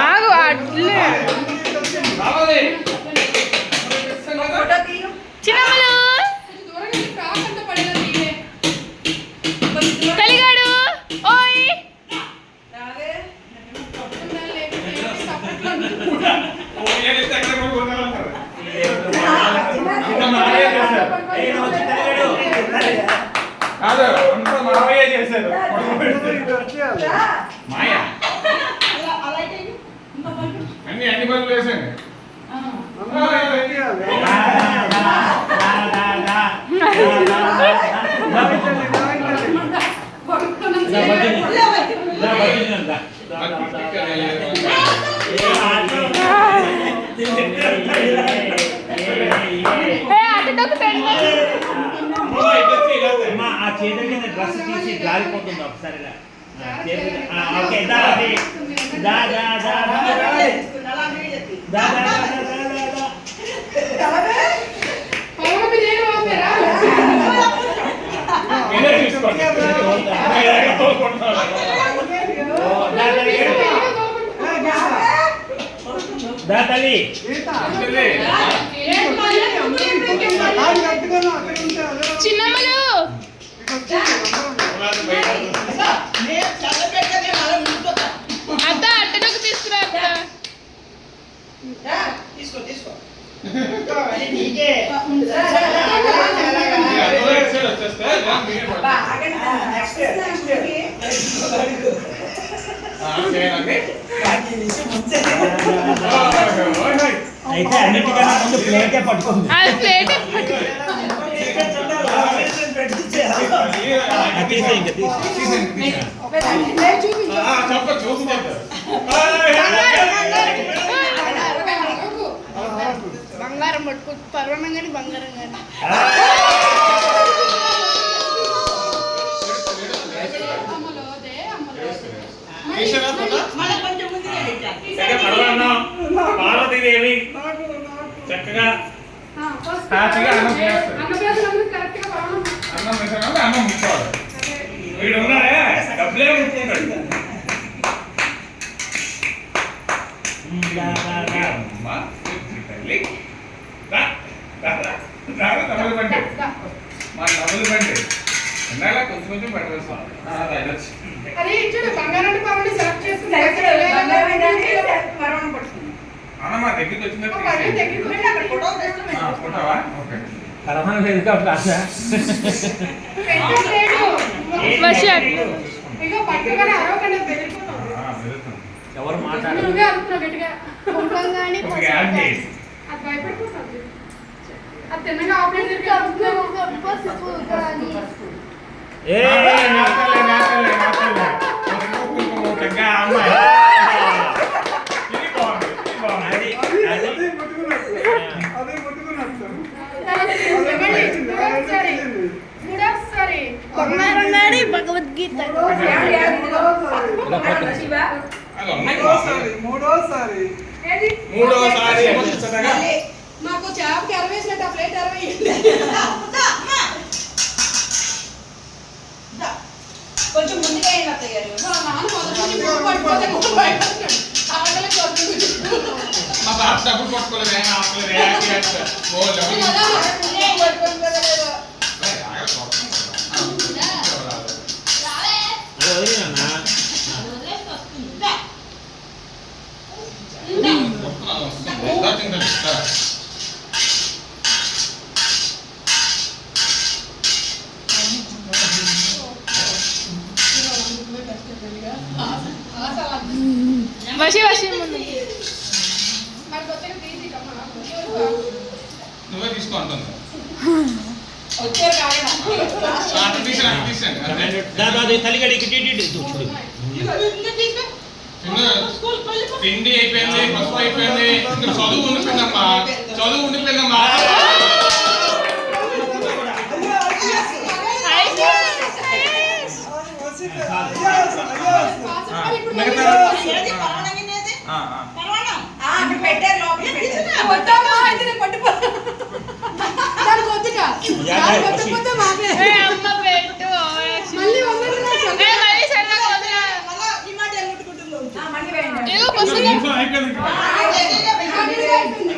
ఆగు అట్లే చిన్నమ్మలు కలిగాడు ఓయ్ కాదు అంత మావయ్య చేశారు మాయా అన్ని పనులు వేసండి ఆ చేతుల కింద డ్రెస్ తీసి జారిపోతుంది ఒకసారి చిన్నమ్మలు అత్త అట్టలోకి తీసుకురా అయితే అన్నిటికన్నా ముందు ప్లేటే పట్టుకుంది బంగారం పట్టుకో పర్వణం కానీ బంగారం కానీ పార్వతీదేవి చక్కగా అన్నం వేసాను అన్నం ముట్టుకోవాలి వీడు ఉన్నాడే డబ్బులే ముట్టుకుంటాడు తమిళ బండి మా తమిళ బండి ఎండాల కొంచెం కొంచెం పెట్టేస్తాం అన్నమా దగ్గరికి వచ్చిందా ఫోటోవా ఓకే ఎవరు మాట్లాడారు భగవద్గీత మూడోసారి మాకు చేపకి 60 వేసినట్టు ఆ ప్లేట్ 60 కొంచెం ముందుగా అయిన అత్తయ్య గారు నాన్న మొదటి పట్టుకోతే మా బాబు డబ్బులు పట్టుకోలేదు నువ్వే తీసుకో అంటుంది తిండి అయిపోయింది పసుపు అయిపోయింది ఇంకా చదువు ఉండిపోయిందమ్మా పెట్టారు